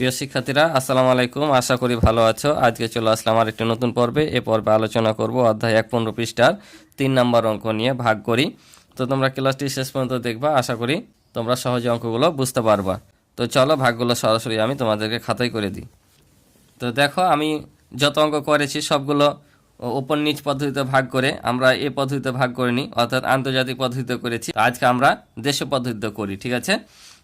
প্রিয় শিক্ষার্থীরা, আসসালামু আলাইকুম। আশা করি ভালো আছো। আজকে চলে আসলাম আর একটি নতুন পর্বে। এ পর্বে আলোচনা করব অধ্যায় ১ পৃষ্ঠার ৩ নম্বর অঙ্ক নিয়ে, ভাগ করি। তো তোমরা ক্লাসটি শেষ পর্যন্ত দেখবা, আশা করি তোমরা সহজে অঙ্কগুলো বুঝতে পারবা। তো চলো ভাগগুলো সরাসরি আমি তোমাদেরকে খাতায় করে দিই। তো দেখো, আমি যত অঙ্ক করেছি সবগুলো উপর নিচ পদ্ধতিতে ভাগ করে, আমরা এই পদ্ধতিতে ভাগ করিনি, অর্থাৎ আন্তর্জাতিক পদ্ধতিতে করেছি। আজকে আমরা দেশীয় পদ্ধতিতে করি, ঠিক আছে?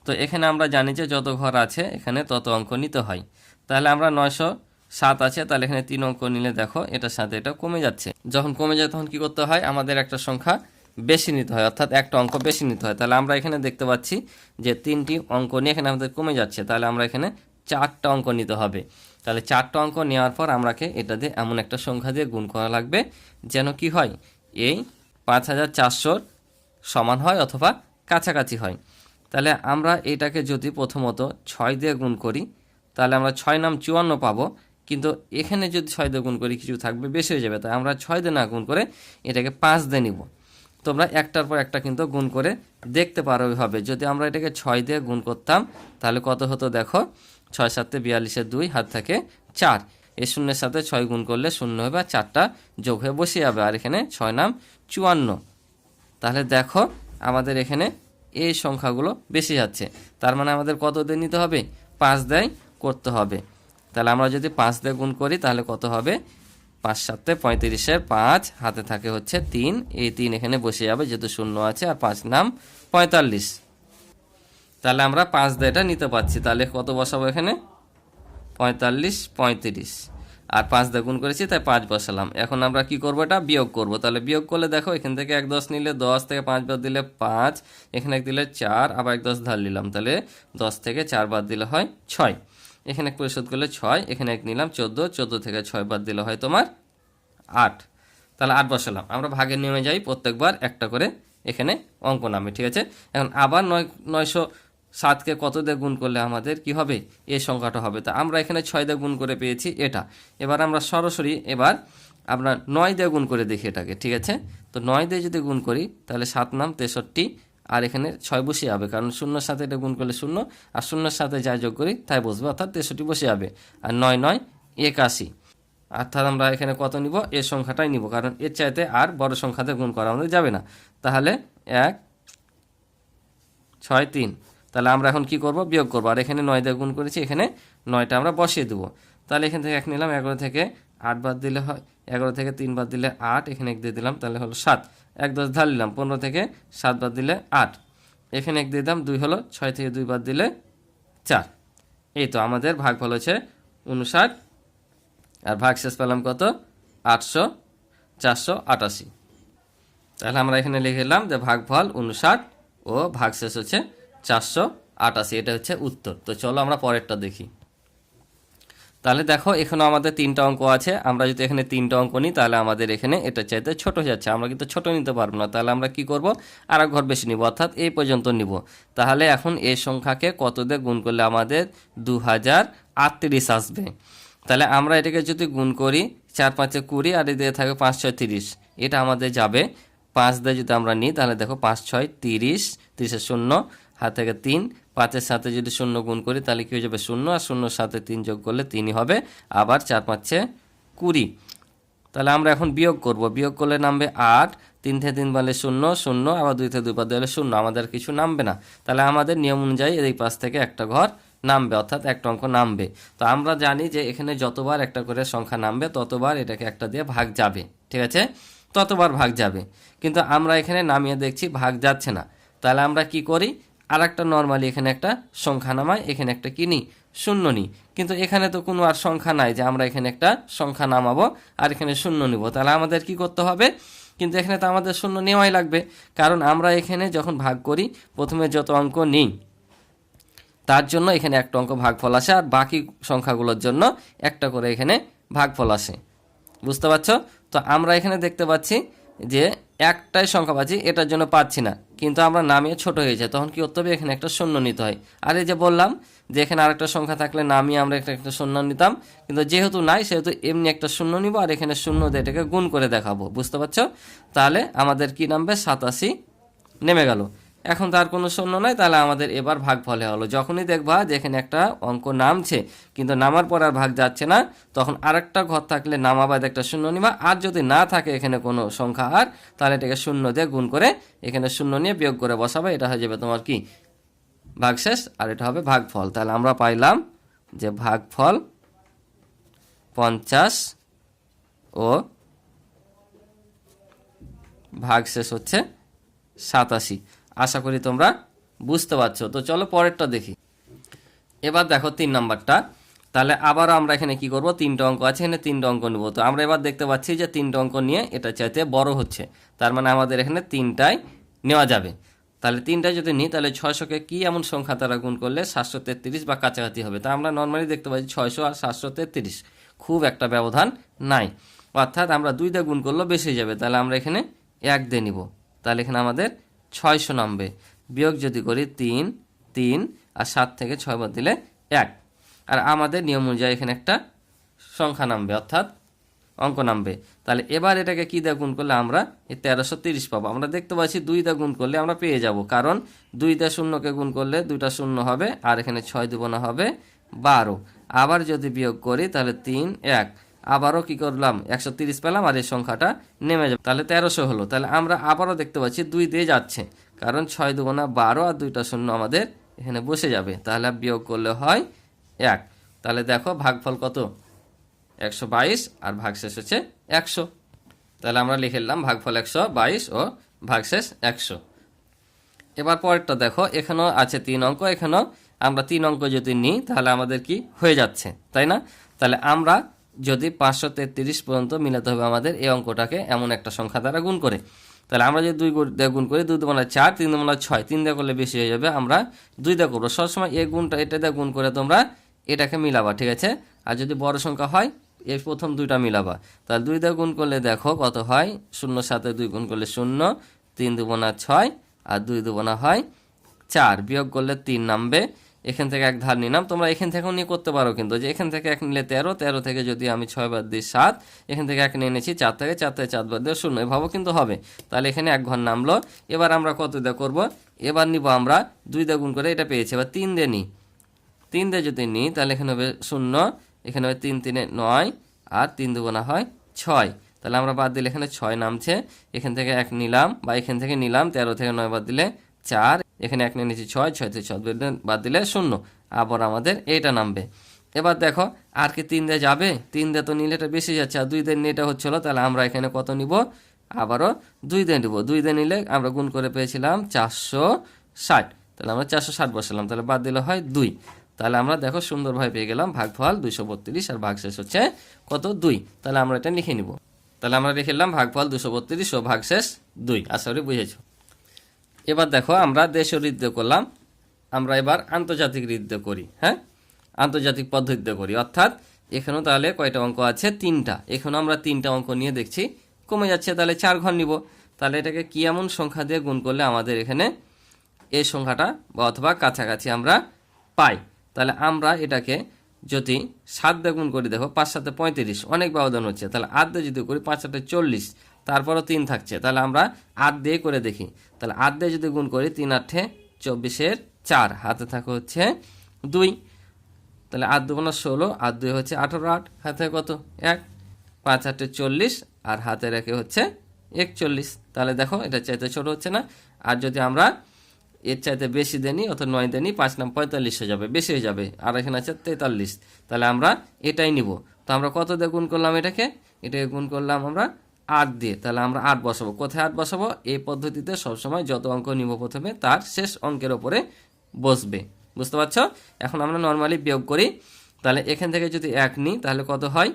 তো এখানে আমরা জানি যে যত ঘর আছে এখানে তত অঙ্ক নিতে হয়। তাহলে আমরা ৯০৭ আছে, তাহলে এখানে ৩ অঙ্ক নিলে দেখো এটার সাথে এটা কমে যাচ্ছে। যখন কমে যায় তখন কি করতে হয়? আমাদের একটা সংখ্যা বেশি নিতে হয়, অর্থাৎ একটা অঙ্ক বেশি নিতে হয়। তাহলে আমরা এখানে দেখতে পাচ্ছি যে ৩টি অঙ্ক নিয়ে এখানে আমাদের কমে যাচ্ছে। তাহলে আমরা এখানে ৪টা অঙ্ক নিতে হবে। তাহলে ৪টা অঙ্ক নেওয়ার পর আমরাকে এটা দিয়ে এমন একটা সংখ্যা দিয়ে গুণ করা লাগবে যেন কি হয়, এই ৫,৪০০ সমান হয় অথবা কাছাকাছি হয়। তাহলে আমরা এটাকে যদি প্রথমত ৬ দিয়ে গুণ করি, তাহলে আমরা ৬ নাম ৫৪ পাবো। কিন্তু এখানে যদি ৬ দিয়ে গুণ করি কিছু থাকবে, বেশি হয়ে যাবে। তাই আমরা ৬ দিয়ে না গুণ করে এটাকে ৫ দিয়ে নিব। তোমরা একটার পর একটা কিন্তু গুণ করে দেখতে পারো হবে। যদি আমরা এটাকে ৬ দিয়ে গুণ করতাম তাহলে কত হতো দেখো, ৬ ৭ ৪২ 2 হাত থাকে ৪। এই শূন্যের সাথে ৬ গুণ করলে শূন্য হবে, আর ৪টা যোগ হয়ে বসে যাবে। আর এখানে ৬ নাম ৫৪। তাহলে দেখো আমাদের এখানে এই সংখ্যাগুলো বেশি যাচ্ছে। তার মানে আমাদের কত দিয়ে নিতে হবে? ৫ দিয়ে করতে হবে। তাহলে আমরা যদি ৫ দিয়ে গুণ করি তাহলে কত হবে? ৫ ৭ ৩৫, ৫ হাতে থাকে হচ্ছে ৩। এই ৩ এখানে বসে যাবে যেহেতু শূন্য আছে, আর ৫ নাম ৪৫। তাহলে আমরা ৫ দিয়ে এটা নিতে পারছি। তাহলে কত বসাবো এখানে? ৪৫ ৩৫, আর ৫ দিয়ে গুণ করেছি তাই ৫ বসালাম। এখন আমরা কি করব? এটা বিয়োগ করব। তাহলে বিয়োগ করলে দেখো এখান থেকে ১ 10 নিলে ১০ থেকে ৫ বাদ দিলে ৫, এখানে ১ দিলে ৪, আবার ১ 10 ধার নিলাম, তাহলে ১০ থেকে ৪ বাদ দিলে হয় ৬। এখানে পরিশোধ করলে ৬, এখানে ১ নিলাম ১৪, ১৪ থেকে ৬ বাদ দিলে হয় তোমার ৮। তাহলে ৮ বসালাম। আমরা ভাগের নিয়মে যাই, প্রত্যেকবার একটা করে এখানে অঙ্ক নামে, ঠিক আছে? এখন আবার ৯০৭কে কত দিয়ে গুণ করলে আমাদের কি হবে? এই সংখ্যাটা হবে। তা আমরা এখানে ৬ দিয়ে গুণ করে পেয়েছি এটা। এবার আমরা সরাসরি আমরা ৯ দিয়ে গুণ করে দেখি এটাকে, ঠিক আছে? তো ৯ দিয়ে যদি গুণ করি তাহলে ৭ নাম ৬৩, আর এখানে ৬ বসে যাবে, কারণ শূন্যর সাথে এটা গুণ করলে শূন্য, আর শূন্যর সাথে যা যোগ করি তাই বসবে, অর্থাৎ ৬৩ বসে যাবে। আর ৯ ৯ ৮১, অর্থাৎ আমরা এখানে কত নিব? এর সংখ্যাটাই নিব, কারণ এর চাইতে আর বড় সংখ্যাতে গুণ করা আমাদের যাবে না। তাহলে ১ ৬ ৩। তাহলে আমরা এখন কি করব? বিয়োগ করব। আর এখানে ৯ দিয়ে গুণ করেছি, এখানে ৯টা আমরা বসিয়ে দেবো। তাহলে এখান থেকে ১ নিলাম, ১১ থেকে ৮ বাদ দিলে হয়, ১১ থেকে ৩ বাদ দিলে ৮, এখানে ১ দিয়ে দিলাম, তাহলে হলো ৭। ১ 10 ধার নিলাম, ১৫ থেকে ৭ বাদ দিলে ৮, এখানে ১ দিয়ে দিলাম, ২ হলো, ৬ থেকে ২ বাদ দিলে ৪। এই তো আমাদের ভাগফল হচ্ছে ৫৯, আর ভাগশেষ পেলাম কত? ৮০০ ৪৮৮। তাহলে আমরা এখানে লিখলাম যে ভাগফল ৫৯ ও ভাগশেষ হচ্ছে ৪৮৮। এটা হচ্ছে উত্তর। তো চলো আমরা পরেরটা দেখি। তাহলে দেখো এখানেও আমাদের ৩টা অঙ্ক আছে। আমরা যদি এখানে ৩টা অঙ্ক নিই তাহলে আমাদের এখানে এটা চাইতে ছোট হয়ে যাচ্ছে। আমরা কিন্তু ছোট নিতে পারবো না। তাহলে আমরা কি করব? আর এক ঘর বেশি নিব, অর্থাৎ এই পর্যন্ত নিব। তাহলে এখন এই সংখ্যাকে কত দিয়ে গুণ করলে আমাদের ২০৩৮ আসবে? তাহলে আমরা এটাকে যদি গুণ করি, ৪ ৫ ২০, আর এদিকে থাকবে ৫ ৬ ৩০, এটা আমাদের যাবে ৫ দিয়ে যদি আমরা নিই তাহলে দেখো ৫ ৬ ৩০, ৩০ শূন্য, হাত থেকে ৩, ৫-এর সাথে যদি শূন্য গুণ করি তাহলে কি হয়ে যাবে? শূন্য, আর শূন্যর সাথে ৩ যোগ করলে ৩ই হবে। আবার ৪ ৫ ২০। তাহলে আমরা এখন বিয়োগ করব। বিয়োগ করলে নামবে ৮, ৩ থেকে ৩ বাদলে ০ ০, আবার ২ থেকে ২ বাদ দিলে ০, আমাদের কিছু নামবে না। তাহলে আমাদের নিয়ম অনুযায়ী এই পাশ থেকে একটা ঘর নামবে, অর্থাৎ একটা অঙ্ক নামবে। তো আমরা জানি যে এখানে যতবার একটা করে সংখ্যা নামবে ততবার এটাকে একটা দিয়ে ভাগ যাবে, ঠিক আছে? ততবার ভাগ যাবে। কিন্তু আমরা এখানে নামিয়ে দেখছি ভাগ যাচ্ছে না। তাহলে আমরা কি করি? আর একটা নর্মালি এখানে একটা সংখ্যা নামাই, এখানে একটা কি নিই? শূন্য নিই। কিন্তু এখানে তো কোনো আর সংখ্যা নাই যে আমরা এখানে একটা সংখ্যা নামাবো আর এখানে শূন্য নিব। তাহলে আমাদের কি করতে হবে? কিন্তু এখানে তো আমাদের শূন্য নেওয়াই লাগবে, কারণ আমরা এখানে যখন ভাগ করি প্রথমে যত অঙ্ক নিই তার জন্য এখানে একটা অঙ্ক ভাগফল আসে, আর বাকি সংখ্যাগুলোর জন্য একটা করে এখানে ভাগফল আসে। বুঝতে পারছো? তো আমরা এখানে দেখতে পাচ্ছি যে একটাই সংখ্যা পাচ্ছি, এটার জন্য পাচ্ছি না, কিন্তু আমরা নামিয়ে ছোট হয়েছে, তখন কি করতে হবে? এখানে একটা শূন্য নিতে হয়। আর এই যে বললাম যে এখানে আরেকটা সংখ্যা থাকলে নামিয়ে আমরা একটা শূন্য নিতাম, কিন্তু যেহেতু নাই সেহেতু এমনি একটা শূন্য নিব, আর এখানে শূন্য দিয়ে এটাকে গুণ করে দেখাবো। বুঝতে পারছো? তাহলে আমাদের কি নামবে? ৮৭ নেমে গেল। এখন তার কোনো শূন্য নাই, তাহলে আমাদের এবার ভাগফলে হলো। যখনই দেখবা যে এখানে একটা অঙ্ক নামছে কিন্তু নামার পর আর ভাগ যাচ্ছে না, তখন আরেকটা ঘর থাকলে নামাবাদ একটা শূন্য নিবা। আর যদি না থাকে এখানে কোনো সংখ্যা আর, তাহলে এটাকে শূন্য দিয়ে গুণ করে এখানে শূন্য নিয়ে বিয়োগ করে বসাবে। এটা হয়ে যাবে তোমার কি ভাগশেষ, আর এটা হবে ভাগফল। তাহলে আমরা পাইলাম যে ভাগফল 50 ও ভাগশেষ হচ্ছে 87। আশা করি তোমরা বুঝতে পারছো। তো চলো পরেরটা দেখি। এবার দেখো 3 নাম্বারটা। তাহলে আবারও আমরা এখানে কি করব, 3টা অঙ্ক আছে, এখানে 3টা অঙ্ক নেব। তো আমরা এবার দেখতে পাচ্ছি যে 3টা অঙ্ক নিয়ে এটা চাইতে বড় হচ্ছে, তার মানে আমাদের এখানে 3টাই নেওয়া যাবে। তাহলে 3টায় যদি নিই তাহলে 600কে কি এমন সংখ্যা দ্বারা গুণ করলে 733 বা কাছাকাছি হবে। তা আমরা নর্মালি দেখতে পাচ্ছি 600 আর 733 খুব একটা ব্যবধান নাই, অর্থাৎ আমরা 2 দিয়ে গুণ করলেও বেশি যাবে। তাহলে আমরা এখানে 1 দিয়ে নিব, তাহলে এখানে আমাদের 600 নামবে। বিয়োগ যদি করি 3 3 আর 7 থেকে 6 বাদ দিলে 1, আর আমাদের নিয়ম অনুযায়ী এখানে একটা সংখ্যা নামবে, অর্থাৎ অঙ্ক নামবে। তাহলে এবার এটাকে কি দিয়ে গুণ করলে আমরা এই 1330 পাবো। আমরা দেখতে পাচ্ছি 2 দিয়ে গুণ করলে আমরা পেয়ে যাব, কারণ 2 দিয়ে শূন্যকে গুণ করলে 2টা শূন্য হবে, আর এখানে 6 দুগুণা হবে 12। আবার যদি বিয়োগ করি তাহলে 3 1, আবারও কি করলাম 130 পেলাম, আর এই সংখ্যাটা নেমে যাবে, তাহলে 1300 হলো। তাহলে আমরা আবারও দেখতে পাচ্ছি 2 দিয়ে যাচ্ছে, কারণ 6 দুগুণা 12 আর 2টা শূন্য আমাদের এখানে বসে যাবে, তাহলে বিয়োগ করলে হয় 1। তাহলে দেখো ভাগফল কত 122 আর ভাগশেষ হচ্ছে 100। তাহলে আমরা লিখে নিলাম ভাগফল 122 ও ভাগশেষ 100। এবার পরেরটা দেখো, এখানেও আছে 3 অঙ্ক। এখানেও আমরা 3 অঙ্ক যদি নিই তাহলে আমাদের কি হয়ে যাচ্ছে, তাই না? তাহলে আমরা যদি 533 পর্যন্ত মিলাতে হবে আমাদের এই অঙ্কটাকে এমন একটা সংখ্যা দ্বারা গুণ করে। তাহলে আমরা যদি 2 দিয়ে গুণ করি, 2 দুগুণে 4, 3 দুগুণে 6, 3 দিয়ে করলে বেশি হয়ে যাবে, আমরা 2 দিয়ে করবো। সবসময় এই গুণটা এটা দিয়ে গুণ করে তোমরা এটাকে মিলাবা, ঠিক আছে? আর যদি বড় সংখ্যা হয় এই প্রথম 2টা মিলাবা। তাহলে 2 দিয়ে গুণ করলে দেখো কত হয়, 0 সাথে 2 গুণ করলে 0, 3 দুগুণা 6 আর 2 দুগুণা হয় 4, বিয়োগ করলে 3 নামবে। এখান থেকে 1 ধার নিলাম, তোমরা এখান থেকেও নিয়ে করতে পারো, কিন্তু যে এখান থেকে 1 নিলে 13, 13 থেকে যদি আমি 6 বাদ দিই 7, এখান থেকে 1 নিয়ে এনেছি 4 থেকে, 4 থেকে 4 বাদ দিয়ে 0, এভাবেও কিন্তু হবে। তাহলে এখানে 1 ঘর নামলো। এবার আমরা কত দিয়ে করব, এবার নিব আমরা 2 দিয়ে গুণ করে এটা পেয়েছি, এবার 3 দিয়ে নিই। 3 দিয়ে যদি নিই তাহলে এখানে হবে 0, এখানে হবে 3 3 9, আর 3 দুগুণা হয় 6। তাহলে আমরা বাদ দিলে এখানে 6 নামছে, এখান থেকে 1 নিলাম বা এখান থেকে নিলাম, 13 থেকে 9 বাদ দিলে 4, এখানে 1 নিয়ে নিচ্ছি 6, 6 থেকে 6 বাদ দিলে 0, আবার আমাদের এইটা নামবে। এবার দেখো আর কি 3 দিয়ে যাবে, 3 দিয়ে তো নিলে এটা বেশি যাচ্ছে, আর 2 দিয়ে নিয়ে এটা হচ্ছিল। তাহলে আমরা এখানে কত নিব, আবারও 2 দিয়ে নিব। 2 দিয়ে নিলে আমরা গুণ করে পেয়েছিলাম 460, তাহলে আমরা 460 বসালাম, তাহলে বাদ দিলে হয় 2। তাহলে আমরা দেখো সুন্দরভাবে পেয়ে গেলাম ভাগফল 232 আর ভাগশেষ হচ্ছে কত 2। তাহলে আমরা এটা লিখে নিব। তাহলে আমরা লিখে নিলাম ভাগফল 232 ও ভাগশেষ 2। আশা করি বুঝেছো। এবার দেখো আমরা দেশীয় রীতি দিয়ে করলাম, আমরা এবার আন্তর্জাতিক রীতি দিয়ে করি। হ্যাঁ, আন্তর্জাতিক পদ্ধতিতে করি, অর্থাৎ এখানেও তাহলে কয়টা অঙ্ক আছে, 3টা। এখানেও আমরা 3টা অঙ্ক নিয়ে দেখছি কমে যাচ্ছে, তাহলে 4 ঘর নিব। তাহলে এটাকে কি এমন সংখ্যা দিয়ে গুণ করলে আমাদের এখানে এই সংখ্যাটা বা অথবা কাছাকাছি আমরা পাই। তাহলে আমরা এটাকে যদি 7 দিয়ে গুণ করি, দেখো 5 7 35, অনেক ব্যবধান হচ্ছে। তাহলে 8 দিয়ে যদি করি 5 7 40, তারপরও 3 থাকছে, তাহলে আমরা 8 দিয়ে করে দেখি। তাহলে 8 দিয়ে যদি গুণ করি 3 8 24 4, হাতে থাকে হচ্ছে 2, তাহলে 8 2 16, 8 2 হচ্ছে 18, 8 হাতে কত 1, 5 8 40, আর হাতে রেখে হচ্ছে 41। তাহলে দেখো এটা চাইতে ছোট হচ্ছে না। আর যদি আমরা এর চাইতে বেশি দেনি অথবা 9 দেনি, 5 নাম 45 হয়ে যাবে, বেশি হয়ে যাবে, আর এখানে আছে 43। তাহলে আমরা এটাই নিব। তো আমরা কত দিয়ে গুণ করলাম এটাকে গুণ করলাম আমরা 8 দিয়ে। তাহলে আমরা 8 বসাবো। কোথায় 8 বসাবো, এই পদ্ধতিতে সবসময় যত অঙ্ক নিব প্রথমে তার শেষ অঙ্কের ওপরে বসবে, বুঝতে পারছো? এখন আমরা নর্মালি বিয়োগ করি। তাহলে এখান থেকে যদি 1 নিই তাহলে কত হয়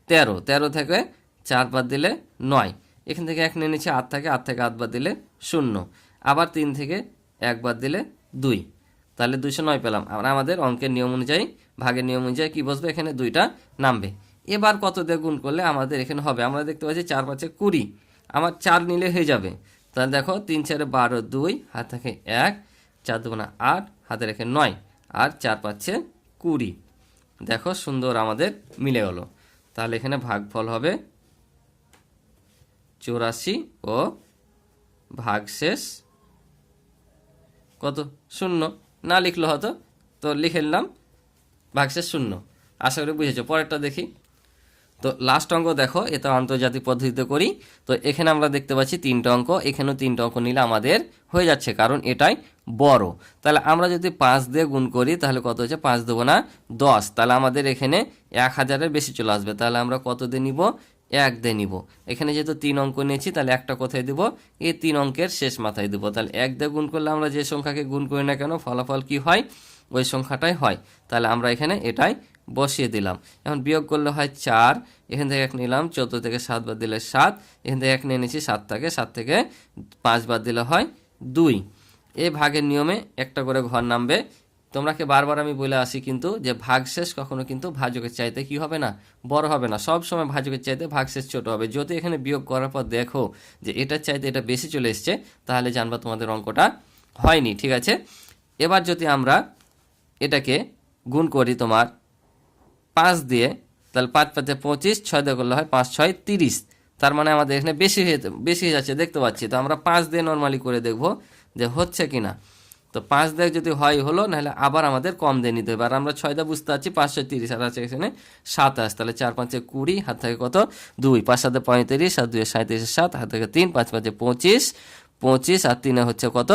13, 13 থেকে 4 বাদ দিলে 9, এখান থেকে 1 নিয়ে নিচ্ছে 8 থেকে, 8 থেকে 8 বাদ দিলে 0, আবার 3 থেকে 1 বাদ দিলে 2, তাহলে 209 পেলাম। আমরা আমাদের অঙ্কের নিয়ম অনুযায়ী, ভাগের নিয়ম অনুযায়ী কি বসবে, এখানে 2টা নামবে। এবার কত দিয়ে গুণ করলে আমাদের এখানে হবে, আমরা দেখতে পাচ্ছি 4 5 20, আমার 4 নিলে হয়ে যাবে। তাহলে দেখো 3 4 12, 2 হাত থাকে 1, 4 2 8, হাতে রেখে 9, আর 4 5 20। দেখো সুন্দর আমাদের মিলে গেল। তাহলে এখানে ভাগফল হবে 84 ও ভাগশেষ কত, শূন্য। না লিখলে হতো, তো লিখে নিলাম ভাগশেষ শূন্য। আশা করি বুঝেছো। পরেরটা দেখি। তো লাস্ট অঙ্ক দেখো, এটা আন্তর্জাতিক পদ্ধতিতে করি। তো এখানে আমরা দেখতে পাচ্ছি 3টা অঙ্ক, এখানেও 3টা অঙ্ক নিলে আমাদের হয়ে যাচ্ছে, কারণ এটাই বড়। তাহলে আমরা যদি 5 দিয়ে গুণ করি তাহলে কত হচ্ছে, 5 দেবো না 10, তাহলে আমাদের এখানে 1000-এর বেশি চলে আসবে। তাহলে আমরা কত দিয়ে নিব, 1 দিয়ে নিব। এখানে যেহেতু 3 অঙ্ক নিয়েছি, তাহলে একটা কোথায় দিব, এই 3 অঙ্কের শেষ মাথায় দিব। তাহলে 1 দিয়ে গুণ করলে আমরা যে সংখ্যাকে গুণ করি না কেন, ফলাফল কি হয়, ওই সংখ্যাটাই হয়। তাহলে আমরা এখানে এটাই বসিয়ে দিলাম। এখন বিয়োগ করলে হয় 4, এখান থেকে 1 নিলাম, 14 থেকে 7 বাদ দিলে 7, এখান থেকে 1 নিয়ে নিয়েছি 7 থেকে 5 বাদ দিলে হয় 2। এই ভাগের নিয়মে একটা করে ঘর নামবে। তোমরাকে বারবার আমি বলে আসি কিন্তু, যে ভাগশেষ কখনো কিন্তু ভাজকের চাইতে কি হবে না, বড় হবে না। সব সময় ভাজকের চাইতে ভাগশেষ ছোট হবে। যদি এখানে বিয়োগ করার পর দেখো যে এটার চাইতে এটা বেশি চলে এসছে, তাহলে জানবা তোমাদের অঙ্কটা হয়নি। ঠিক আছে। এবার যদি আমরা এটাকে গুণ করি তোমার 5 দিয়ে, তাহলে 5 5 25, 6 দিয়ে করলে হয় 5 6 30। তার মানে আমাদের এখানে বেশি হয়ে যাচ্ছে দেখতে পাচ্ছি। তো আমরা 5 দিয়ে নর্মালি করে দেখব যে হচ্ছে কি না। তো 5 দিয়ে যদি হয় হলো, নাহলে আবার আমাদের কম দিয়ে নিতে হবে। আর আমরা 6 দিয়ে বুঝতে পারছি 5 6 30, আর আছে এখানে 27। তাহলে 4 5 20, হাত থেকে কত 2, 5 7 35, আর 2 37, 7 হাত থেকে 3, 5 5 25, 25 আর 3 হচ্ছে কত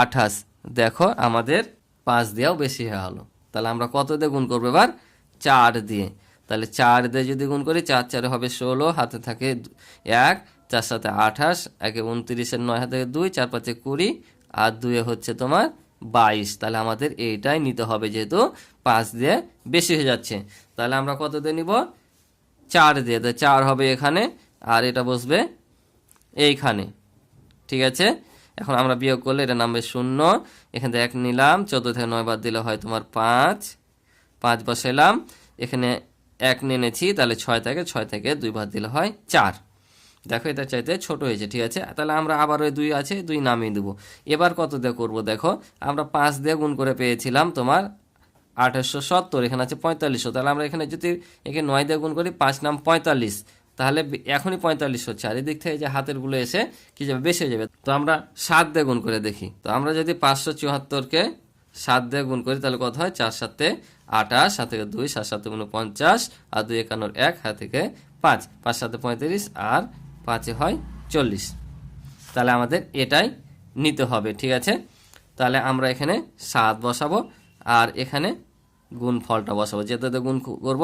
28। দেখো আমাদের 5 দিয়েও বেশি হয়ে হলো। তাহলে আমরা কত দিয়ে গুণ করবো এবার, 4 দিয়ে। তাহলে 4 দিয়ে যদি গুণ করি, 4 4 হবে 16, হাতে থাকে 1, 4 7 28, 1 29, 9 হাতে 2, 4 5 20, আর 2 হচ্ছে তোমার 22। তাহলে আমাদের এইটাই নিতে হবে, যেহেতু 5 দিয়ে বেশি হয়ে যাচ্ছে। তাহলে আমরা কত দিয়ে নিব, 4 দিয়ে। তো 4 হবে এখানে, আর এটা বসবে এইখানে। ঠিক আছে। এখন আমরা বিয়োগ করলে এটা নামবে 0, এখান থেকে 1 নিলাম, 14 থেকে 9 বাদ দিলে হয় তোমার 5, 5 বসাইলাম, এখানে 1 নিয়ে নিয়েছি, তাহলে 6 থেকে 2 বাদ দিলে হয় 4। দেখো এটা চাইতে ছোট হয়েছে। ঠিক আছে। তাহলে আমরা আবার ওই 2 আছে, 2 নামিয়ে দেবো। এবার কত দিয়ে করবো দেখো, আমরা 5 দিয়ে গুণ করে পেয়েছিলাম তোমার 2870, এখানে আছে 4500। তাহলে আমরা এখানে যদি একে 9 দিয়ে গুণ করি, 5 নাম 45, তাহলে এখনই 45 হচ্ছে। আর এদিক থেকে যে হাতেরগুলো এসে কি যাবে, বেশি হয়ে যাবে। তো আমরা 7 দিয়ে গুণ করে দেখি। তো আমরা যদি 574-কে 7 দিয়ে গুণ করি, তাহলে কত হয়, 4 7 28, 7 থেকে 2, 7 7 49, আর 2 51, 1 হাত থেকে 5, 5 7 35, আর 5 হয় 40। তাহলে আমাদের এটাই নিতে হবে। ঠিক আছে। তাহলে আমরা এখানে 7 বসাবো, আর এখানে গুণফলটা বসাবো। যেটাতে গুণ করব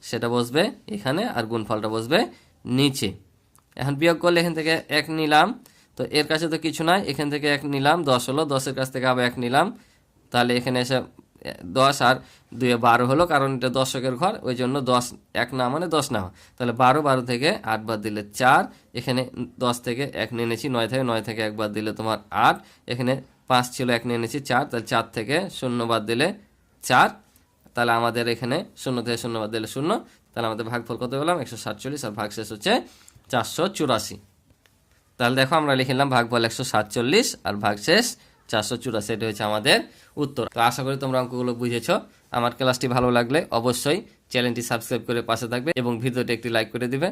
সেটা বসবে এখানে, আর গুণফলটা বসবে নিচে। এখন বিয়োগ করলে এখান থেকে 1 নিলাম, তো এর কাছে তো কিছু নাই, এখান থেকে 1 নিলাম, 10 হলো, 10-এর কাছ থেকে আবার 1 নিলাম, তাহলে এখানে এসে 10 আর 2 12 হলো, কারণ এটা দশকের ঘর, ওই জন্য 10 1 না মানে 10 না। তাহলে 12, 12 থেকে 8 বাদ দিলে 4, এখানে 10 থেকে 1 নিয়ে নিয়েছি, 9 থেকে 1 বাদ দিলে তোমার 8, এখানে 5 ছিল, 1 নিয়ে নিয়েছি 4, তাহলে 4 থেকে 0 বাদ দিলে 4। তাহলে আমাদের এখানে 0 থেকে 0 বাদ দিলে 0। তাহলে আমাদের ভাগফল কত পেলাম, 147, আর ভাগশেষ হচ্ছে 484। তাহলে দেখো আমরা লিখে নিলাম ভাগফল 147 আর ভাগশেষ 484। এটা হচ্ছে আমাদের উত্তর। তো আশা করি তোমরা অঙ্কগুলো বুঝেছো। আমার ক্লাসটি ভালো লাগলে অবশ্যই চ্যানেলটি সাবস্ক্রাইব করে পাশে থাকবে এবং ভিডিওটি একটি লাইক করে দিবে।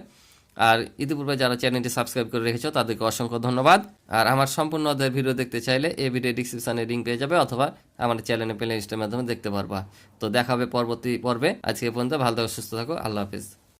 আর ইতিপূর্বে যারা চ্যানেলটি সাবস্ক্রাইব করে রেখেছো তাদেরকে অসংখ্য ধন্যবাদ। আর আমার সম্পূর্ণ অধ্যায়ের ভিডিও দেখতে চাইলে এই ভিডিও ডিসক্রিপশনে লিংক পেয়ে যাবে, অথবা আমার চ্যানেলে প্লে লিস্টের মাধ্যমে দেখতে পারবা। তো দেখা হবে পরবর্তী পর্বে। আজকে পর্যন্ত ভালো থাকো, সুস্থ থাকো, আল্লাহ হাফিজ।